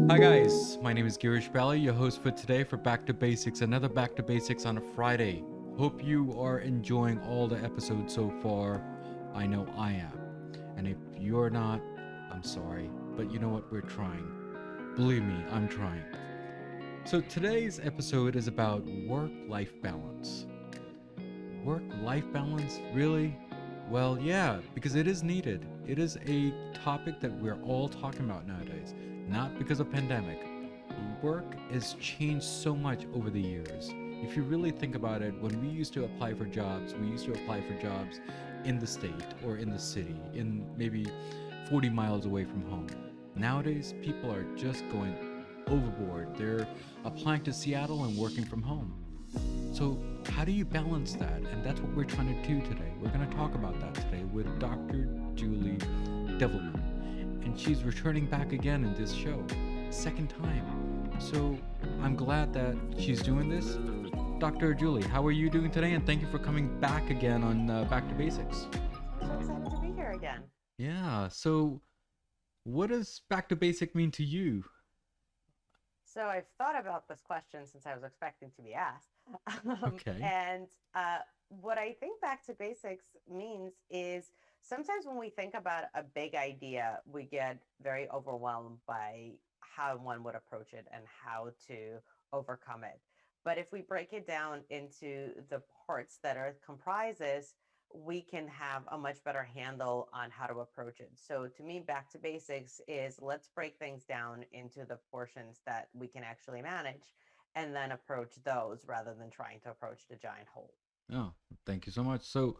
Hi guys, my name is Girish, your host for today for Back to Basics, another Back to Basics on a Friday. Hope you are enjoying all the episodes so far. I know I am. And if you're not, I'm sorry. But you know what? We're trying. Believe me, I'm trying. So today's episode is about work-life balance. Work-life balance? Really? Well, yeah, because it is needed. It is a topic that we're all talking about nowadays, not because of pandemic. Work has changed so much over the years. If you really think about it, when we used to apply for jobs, we used to apply for jobs in the state or in the city, in maybe 40 miles away from home. Nowadays, people are just going overboard. They're applying to Seattle and working from home. So, how do you balance that? And that's what we're trying to do today. We're going to talk about that today with Dr. Julie Davelman. And she's returning back again in this show, second time. So, I'm glad that she's doing this. Dr. Julie, how are you doing today? And thank you for coming back again on Back to Basics. I'm so excited to be here again. Yeah, so what does Back to Basic mean to you? So I've thought about this question since I was expecting to be asked. Okay. And what I think back to basics means is sometimes when we think about a big idea, we get very overwhelmed by how one would approach it and how to overcome it. But if we break it down into the parts that are comprises, we can have a much better handle on how to approach it. So to me, back to basics is let's break things down into the portions that we can actually manage and then approach those rather than trying to approach the giant whole. Oh, thank you so much. So,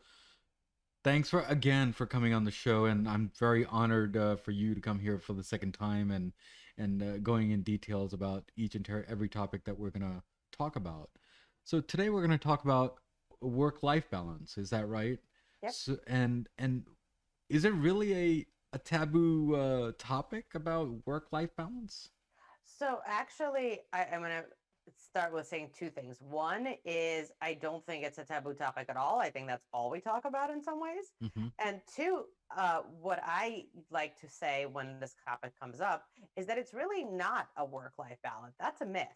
thanks for again for coming on the show, and I'm very honored for you to come here for the second time and going in details about each and every topic that we're gonna talk about. So today we're gonna talk about work-life balance. Is that right? Yep. So and is it really a taboo topic about work-life balance? So actually, I'm going to start with saying two things. One is I don't think it's a taboo topic at all. I think that's all we talk about in some ways. Mm-hmm. And two, what I like to say when this topic comes up is that it's really not a work life balance. That's a myth,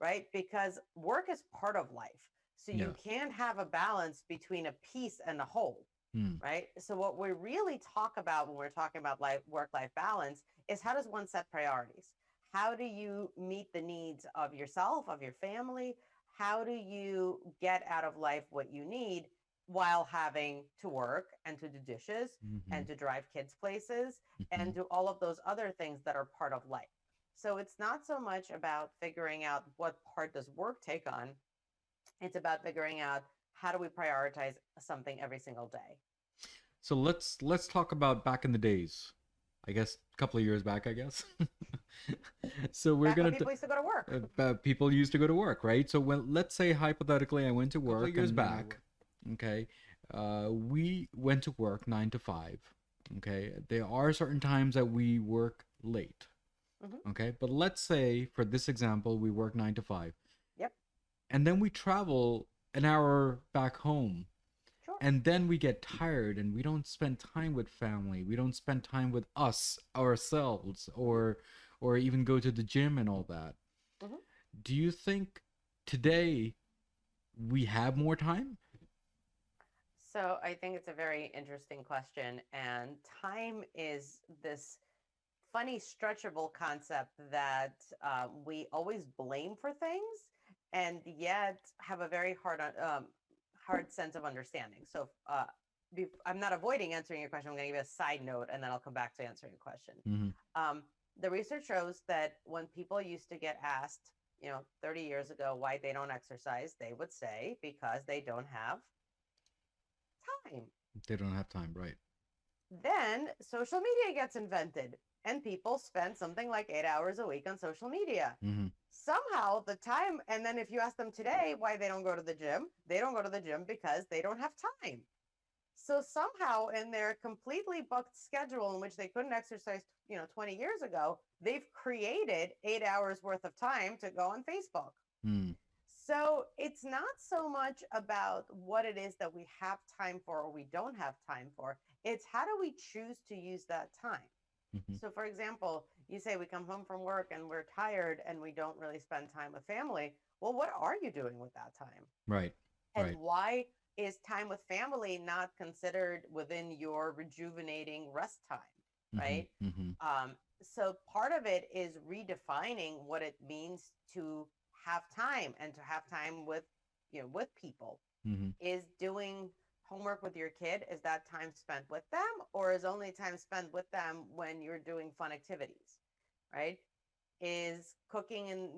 right? Because work is part of life. So you Yeah. can't have a balance between a piece and a whole, Hmm. right? So what we really talk about when we're talking about work life balance is how does one set priorities? How do you meet the needs of yourself, of your family? How do you get out of life what you need while having to work and to do dishes Mm-hmm. and to drive kids places Mm-hmm. and do all of those other things that are part of life? So it's not so much about figuring out what part does work take on. It's about figuring out how do we prioritize something every single day. So let's talk about back in the days. I guess a couple of years back, I guess. So we're Back when gonna people used to go to work. people used to go to work, right? So when let's say hypothetically I went to work a couple of years and, back, okay, we went to work 9 to 5. Okay, there are certain times that we work late. Mhm. Okay, but let's say for this example we work 9 to 5, Yep, and then we travel an hour back home, sure. and then we get tired and we don't spend time with family, we don't spend time with us ourselves, Mhm. or even go to the gym and all that. Mhm. Do you think today we have more time? So I think it's a very interesting question. And time is this funny, stretchable concept that we always blame for things and yet have a very hard sense of understanding. So I'm not avoiding answering your question. I'm going to give you a side note and then I'll come back to answering your question. Mm-hmm. Um, the research shows that when people used to get asked, 30 years ago, why they don't exercise, they would say because they don't have time. They don't have time, right? Then social media gets invented, and people spend something like 8 hours a week on social media. Mm-hmm. Somehow, the time, and then if you ask them today why they don't go to the gym, they don't go to the gym because they don't have time. So somehow, in their completely booked schedule in which they couldn't exercise, 20 years ago, they've created 8 hours worth of time to go on Facebook. Mm. So it's not so much about what it is that we have time for or we don't have time for. It's how do we choose to use that time? Mm-hmm. So, for example, you say we come home from work and we're tired and we don't really spend time with family. Well, what are you doing with that time? Right. And Right. why is time with family not considered within your rejuvenating rest time, Mm-hmm. right? Mm-hmm. So part of it is redefining what it means to have time and to have time with, with people. Mm-hmm. Is doing homework with your kid, is that time spent with them, or is only time spent with them when you're doing fun activities, right? Is cooking and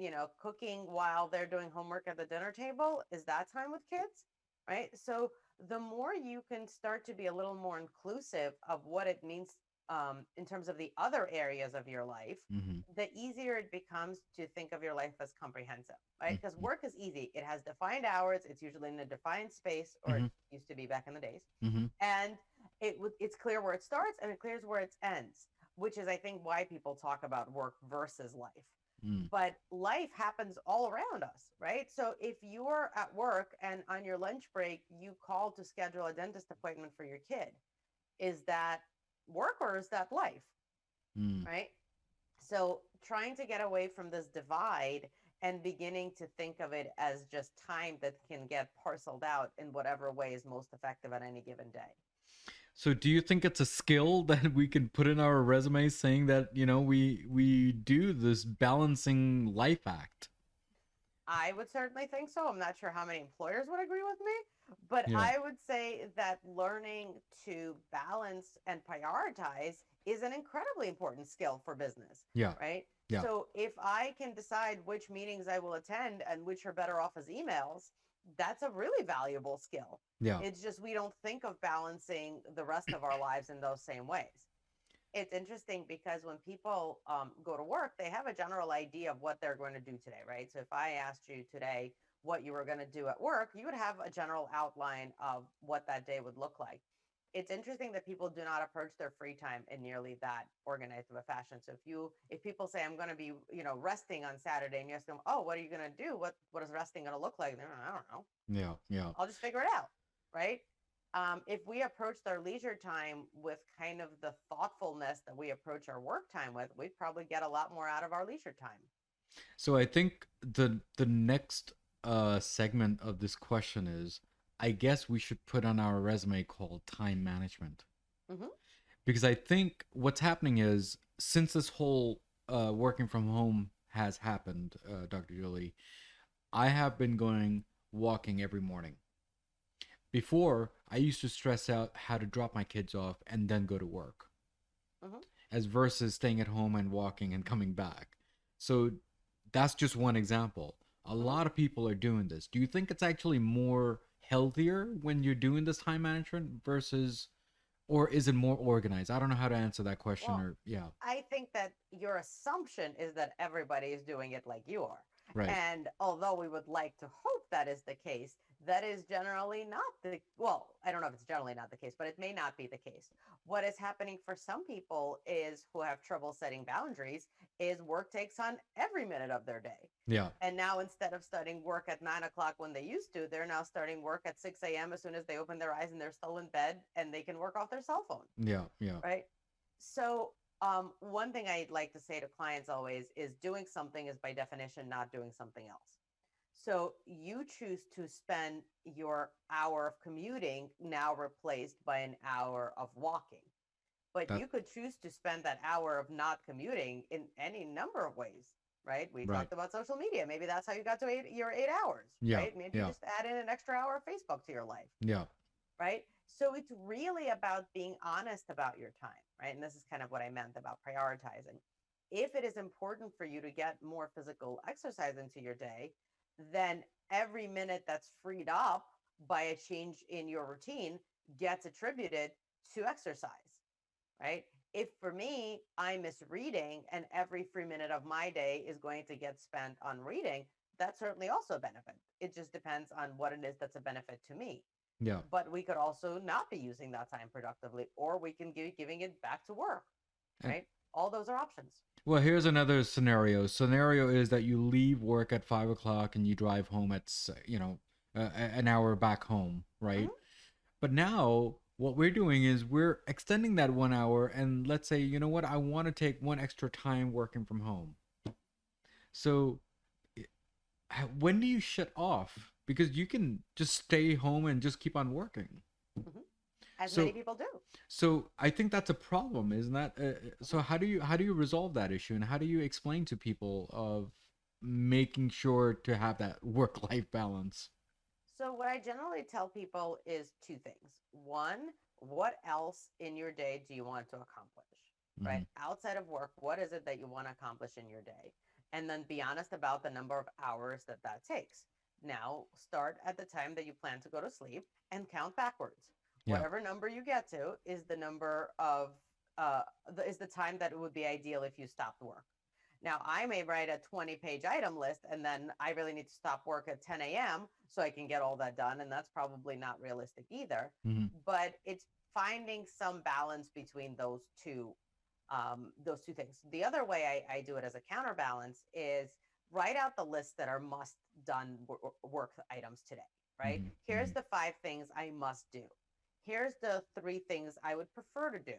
cooking while they're doing homework at the dinner table, is that time with kids, right? So the more you can start to be a little more inclusive of what it means, in terms of the other areas of your life, Mm-hmm. the easier it becomes to think of your life as comprehensive, right? Because Mm-hmm. work is easy, it has defined hours, it's usually in a defined space, or it Mm-hmm. used to be back in the days, Mm-hmm. and it's clear where it starts and it clears where it ends, which is I think why people talk about work versus life. Mm. But life happens all around us, right? So if you're at work and on your lunch break you call to schedule a dentist appointment for your kid, is that work or is that life, Mm. right? So trying to get away from this divide and beginning to think of it as just time that can get parceled out in whatever way is most effective at any given day. So do you think it's a skill that we can put in our resume saying that, we do this balancing life act? I would certainly think so. I'm not sure how many employers would agree with me, but Yeah. I would say that learning to balance and prioritize is an incredibly important skill for business, Yeah. right? Yeah. So if I can decide which meetings I will attend and which are better off as emails, that's a really valuable skill. Yeah. It's just we don't think of balancing the rest of our lives in those same ways. It's interesting because when people go to work, they have a general idea of what they're going to do today, right? So if I asked you today what you were going to do at work, you would have a general outline of what that day would look like. It's interesting that people do not approach their free time in nearly that organized of a fashion. So if people say I'm going to be, resting on Saturday, and you ask them, oh, what are you going to do? What is resting going to look like? They're, I don't know. Yeah. Yeah. I'll just figure it out, right? If we approached our leisure time with kind of the thoughtfulness that we approach our work time with, we'd probably get a lot more out of our leisure time. So I think the next segment of this question is, I guess we should put on our resume called time management. Hmm. Because I think what's happening is, since this whole working from home has happened, Dr. Julie, I have been going walking every morning. Before, I used to stress out how to drop my kids off and then go to work, Hmm. as versus staying at home and walking and coming back. So that's just one example. A Hmm. lot of people are doing this. Do you think it's actually more healthier when you're doing this time management versus, or is it more organized? I don't know how to answer that question, Well, or yeah. I think that your assumption is that everybody is doing it like you are. Right. And although we would like to hope that is the case, that is generally not well, I don't know if it's generally not the case, but it may not be the case. What is happening for some people is who have trouble setting boundaries is work takes on every minute of their day. Yeah. And now instead of starting work at 9 o'clock when they used to, they're now starting work at 6 a.m. as soon as they open their eyes and they're still in bed and they can work off their cell phone, Yeah. Yeah. right? So, one thing I'd like to say to clients always is doing something is by definition not doing something else. So, you choose to spend your hour of commuting now replaced by an hour of walking. But That you could choose to spend that hour of not commuting in any number of ways, right? We right. talked about social media. Maybe that's how you got to your 8 hours, Yeah. right? Maybe you Yeah. just add in an extra hour of Facebook to your life, Yeah. right? So it's really about being honest about your time, right? And this is kind of what I meant about prioritizing. If it is important for you to get more physical exercise into your day, then every minute that's freed up by a change in your routine gets attributed to exercise, right? If for me, I miss reading and every free minute of my day is going to get spent on reading, that's certainly also a benefit. It just depends on what it is that's a benefit to me. Yeah. But we could also not be using that time productively, or we can be giving it back to work, And right? All those are options. well, here's another scenario. Scenario is that you leave work at 5 o'clock and you drive home at an hour back home, right? Hmm. But now what we're doing is we're extending that 1 hour, and let's say, you know what, I want to take one extra time working from home. So when do you shut off? Because you can just stay home and just keep on working. Hmm. As many So people do. so I think that's a problem, isn't that? So Mhm. how do you resolve that issue, and how do you explain to people of making sure to have that work life balance? So, what I generally tell people is two things. One, what else in your day do you want to accomplish? Right? Hmm. Outside of work, what is it that you want to accomplish in your day? And then be honest about the number of hours that that takes. Now, start at the time that you plan to go to sleep and count backwards. Yeah. Whatever number you get to is the number of, is the time that it would be ideal if you stopped work. Now, I may write a 20-page item list and then I really need to stop work at 10 a.m. so I can get all that done. And that's probably not realistic either. Hmm. But it's finding some balance between those two things. The other way I do it as a counterbalance is write out the list that are must done work items today, right? Hmm. Here's Hmm. the 5 things I must do. Here's the 3 things I would prefer to do.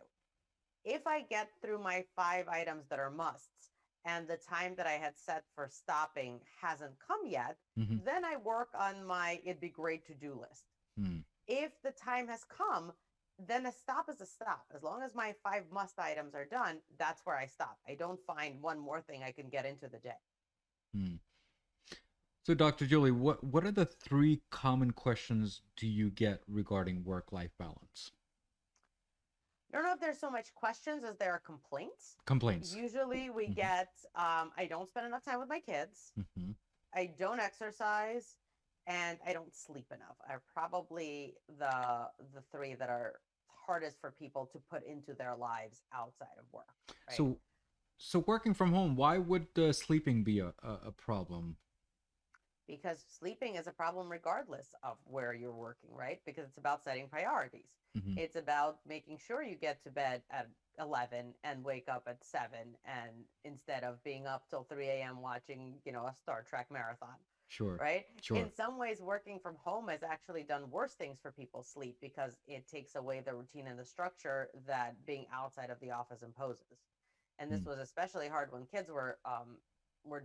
If I get through my 5 items that are musts and the time that I had set for stopping hasn't come yet, Hmm. then I work on my it'd be great to do list. Hmm. If the time has come, then a stop is a stop. As long as my 5 must items are done, that's where I stop. I don't find one more thing I can get into the day. Hmm. So, Dr. Julie, what are the three common questions do you get regarding work life balance? I don't know if there's so much questions as there are complaints. Complaints. Usually we Hmm. get, I don't spend enough time with my kids. Hmm. I don't exercise and I don't sleep enough are probably the three that are hardest for people to put into their lives outside of work, right? So, so working from home, why would sleeping be a problem? Because sleeping is a problem regardless of where you're working, right? Because it's about setting priorities. Hmm. It's about making sure you get to bed at 11 and wake up at 7 and instead of being up till 3 a.m. watching, a Star Trek marathon, Sure, right? In sure. some ways, working from home has actually done worse things for people's sleep because it takes away the routine and the structure that being outside of the office imposes. And this Mm. was especially hard when kids were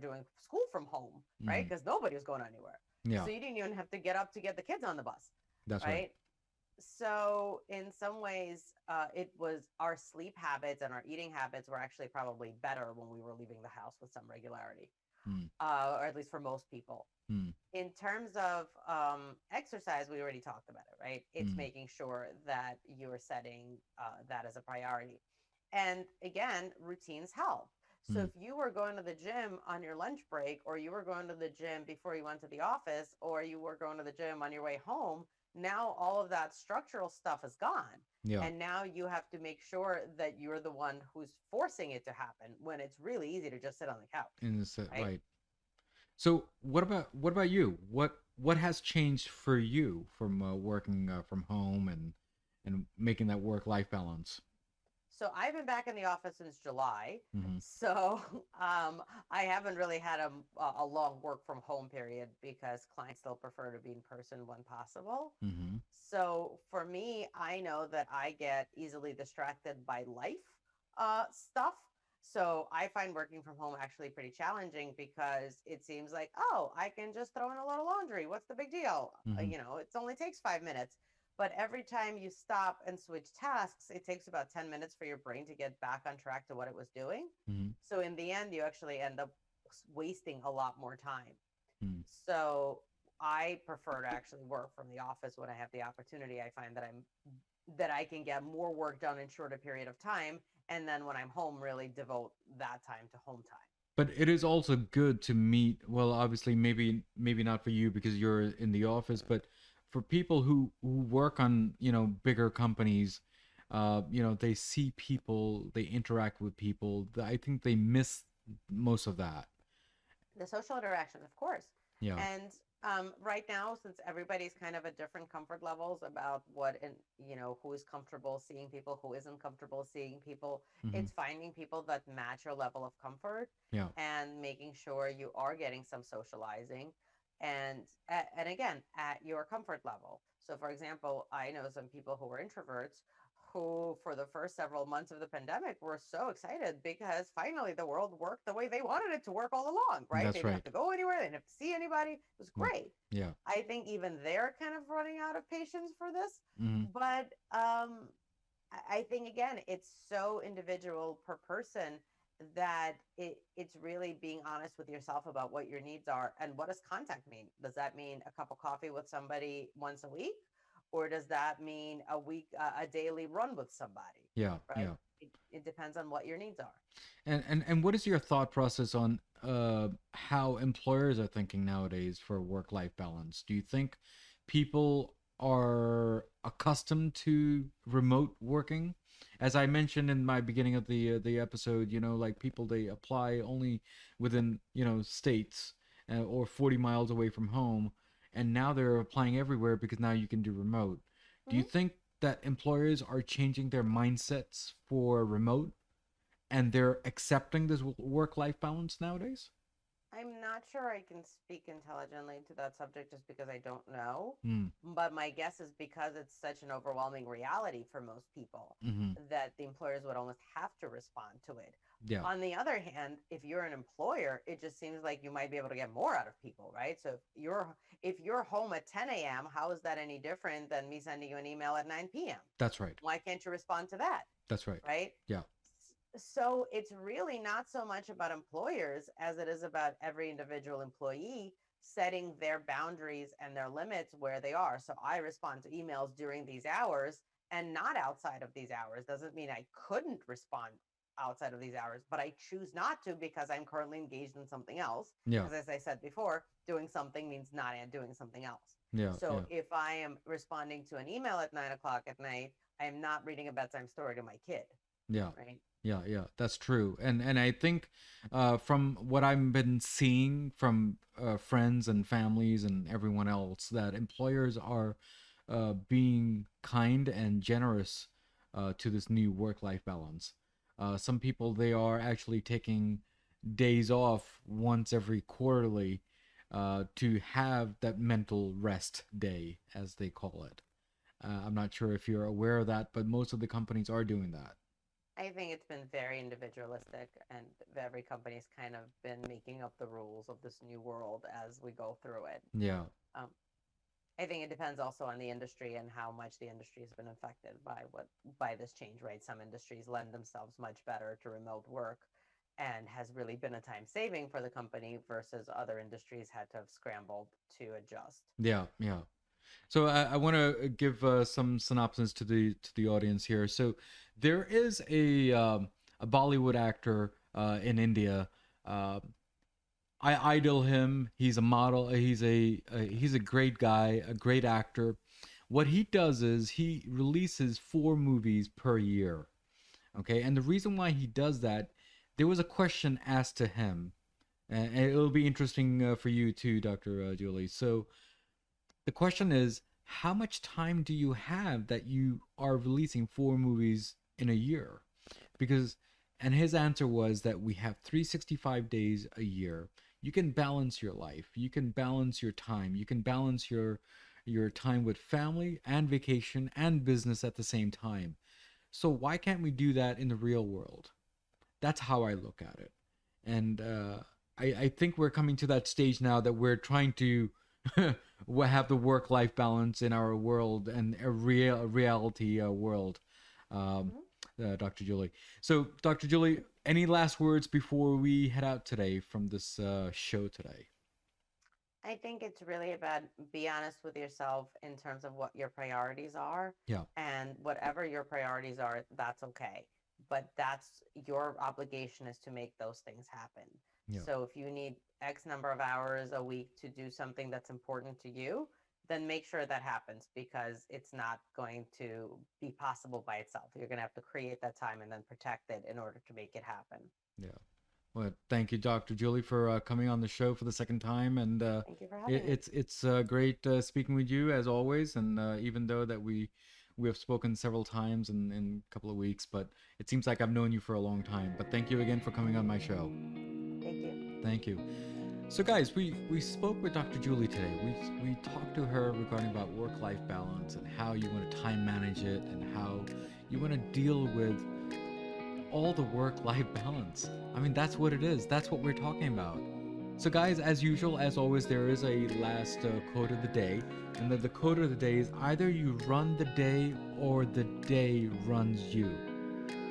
doing school from home, right? Hmm. Because nobody was going anywhere. Yeah, So you didn't even have to get up to get the kids on the bus, that's right. right? So in some ways, it was our sleep habits and our eating habits were actually probably better when we were leaving the house with some regularity, Mm. or at least for most people. Mm. In terms of exercise, we already talked about it, right? It's Mm. making sure that you are setting that as a priority. And again, routines help. So Mm. if you were going to the gym on your lunch break, or you were going to the gym before you went to the office, or you were going to the gym on your way home, now all of that structural stuff is gone. Yeah, And now you have to make sure that you're the one who's forcing it to happen when it's really easy to just sit on the couch, in the set, right? right. So what about you? What has changed for you from working from home and making that work life balance? So I've been back in the office since July. Hmm. So I haven't really had a long work from home period because clients still prefer to be in person when possible. Hmm. So for me, I know that I get easily distracted by life stuff. So I find working from home actually pretty challenging because it seems like, oh, I can just throw in a load of laundry. What's the big deal? Hmm. It only takes 5 minutes. But every time you stop and switch tasks, it takes about 10 minutes for your brain to get back on track to what it was doing. Hmm. So in the end, you actually end up wasting a lot more time. Hmm. So I prefer to actually work from the office when I have the opportunity. I find that I can get more work done in shorter period of time, and then when I'm home, really devote that time to home time. But it is also good to meet. Well, obviously, maybe not for you because you're in the office, but for people who work on bigger companies, they see people, they interact with people. I think they miss most of that. The social interaction, of course. Yeah. And right now, since everybody's kind of at different comfort levels about who is comfortable seeing people, who isn't comfortable seeing people, Hmm. it's finding people that match your level of comfort Yeah. and making sure you are getting some socializing. And again, at your comfort level. So for example, I know some people who were introverts who for the first several months of the pandemic were so excited because finally the world worked the way they wanted it to work all along, right? They That's didn't have right. to go anywhere, they didn't have to see anybody. It was Mm. great. Yeah. I think even they're kind of running out of patience for this. Hmm. But I think again, it's so individual per person that it's really being honest with yourself about what your needs are. And what does contact mean? Does that mean a cup of coffee with somebody once a week? Or does that mean a daily run with somebody? Yeah. Right? Yeah. It depends on what your needs are. And what is your thought process on how employers are thinking nowadays for work-life balance? Do you think people are accustomed to remote working? As I mentioned in my beginning of the episode, like people they apply only within states or 40 miles away from home, and now they're applying everywhere because now you can do remote. Do you Mhm. think that employers are changing their mindsets for remote and they're accepting this work life balance nowadays? I'm not sure I can speak intelligently to that subject just because I don't know. Mm. But my guess is because it's such an overwhelming reality for most people Hmm. that the employers would almost have to respond to it. Yeah, On the other hand, if you're an employer, it just seems like you might be able to get more out of people, right? So if you're home at 10 a.m., how is that any different than me sending you an email at 9 p.m.? that's right. Why can't you respond to that? That's right. Right? Yeah, So it's really not so much about employers as it is about every individual employee setting their boundaries and their limits where they are. So I respond to emails during these hours and not outside of these hours. Doesn't mean I couldn't respond outside of these hours, but I choose not to because I'm currently engaged in something else. yeah, Because as I said before, doing something means not doing something else. yeah, So yeah, if I am responding to an email at 9 o'clock at night, I am not reading a bedtime story to my kid, yeah. right? Yeah, yeah, that's true. And I think from what I've been seeing from friends and families and everyone else, that employers are being kind and generous to this new work-life balance. Some people they are actually taking days off once every quarterly to have that mental rest day, as they call it. I'm not sure if you're aware of that, but most of the companies are doing that. I think it's been very individualistic, and every company's kind of been making up the rules of this new world as we go through it. Yeah. Um, I think it depends also on the industry and how much the industry has been affected by this change, right? Some industries lend themselves much better to remote work and has really been a time saving for the company versus other industries had to have scrambled to adjust. Yeah, yeah. So I want to give some synopsis to the audience here. So there is a Bollywood actor in India. Uh, I idol him. He's a model. He's a great guy, a great actor. What he does is he releases 4 movies per year. Okay, and the reason why he does that, there was a question asked to him, and it'll be interesting for you too, Doctor Julie. So the question is, how much time do you have that you are releasing 4 movies in a year? Because, and his answer was that we have 365 days a year. You can balance your life. You can balance your time. You can balance your time with family and vacation and business at the same time. So why can't we do that in the real world? That's how I look at it. And I think we're coming to that stage now that we're trying to have the work life balance in our world and a reality world, um, Mhm. Dr. Julie. So, Dr. Julie, any last words before we head out today from this show today? I think it's really about be honest with yourself in terms of what your priorities are. Yeah, And whatever your priorities are, that's okay. But that's your obligation is to make those things happen. yeah, So if you need X number of hours a week to do something that's important to you, then make sure that happens because it's not going to be possible by itself. You're going to have to create that time and then protect it in order to make it happen. yeah. Well, thank you, Dr. Julie, for coming on the show for the second time, and Thank you for having me. it's great speaking with you as always. And even though that we have spoken several times in a couple of weeks, but it seems like I've known you for a long time. But thank you again for coming on my show. Thank you. Thank you. So, guys, we spoke with Dr. Julie today. We talked to her regarding about work-life balance and how you want to time manage it and how you want to deal with all the work-life balance. I mean, that's what it is. That's what we're talking about. So, guys, as usual, as always, there is a last quote of the day, and the quote of the day is either you run the day or the day runs you,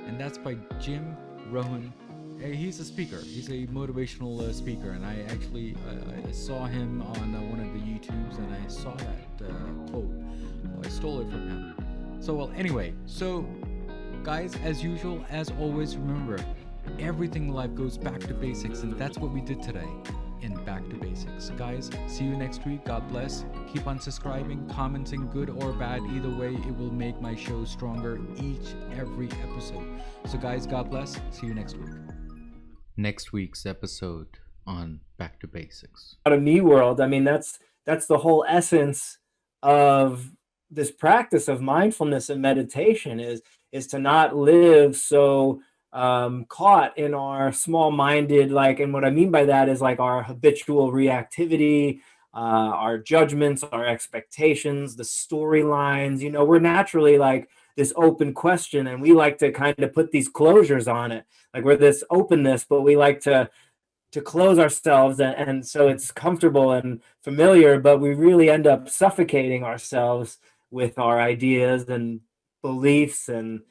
and that's by Jim Rohn. He's a speaker. He's a motivational speaker, and I actually I saw him on one of the YouTubes, and I saw that quote. I stole it from him. So well, anyway, so guys, as usual, as always, remember everything in life goes back to basics, and that's what we did today in Back to Basics. Guys, see you next week. God bless. Keep on subscribing, commenting, good or bad. Either way, it will make my show stronger each every episode. So guys, God bless. See you next week. Next week's episode on Back to Basics. Out of me world. I mean, that's the whole essence of this practice of mindfulness and meditation is to not live so caught in our small-minded, like, and what I mean by that is like our habitual reactivity, our judgments, our expectations, the storylines. You know, we're naturally like this open question, and we like to kind of put these closures on it. Like we're this openness, but we like to close ourselves, and so it's comfortable and familiar, but we really end up suffocating ourselves with our ideas and beliefs and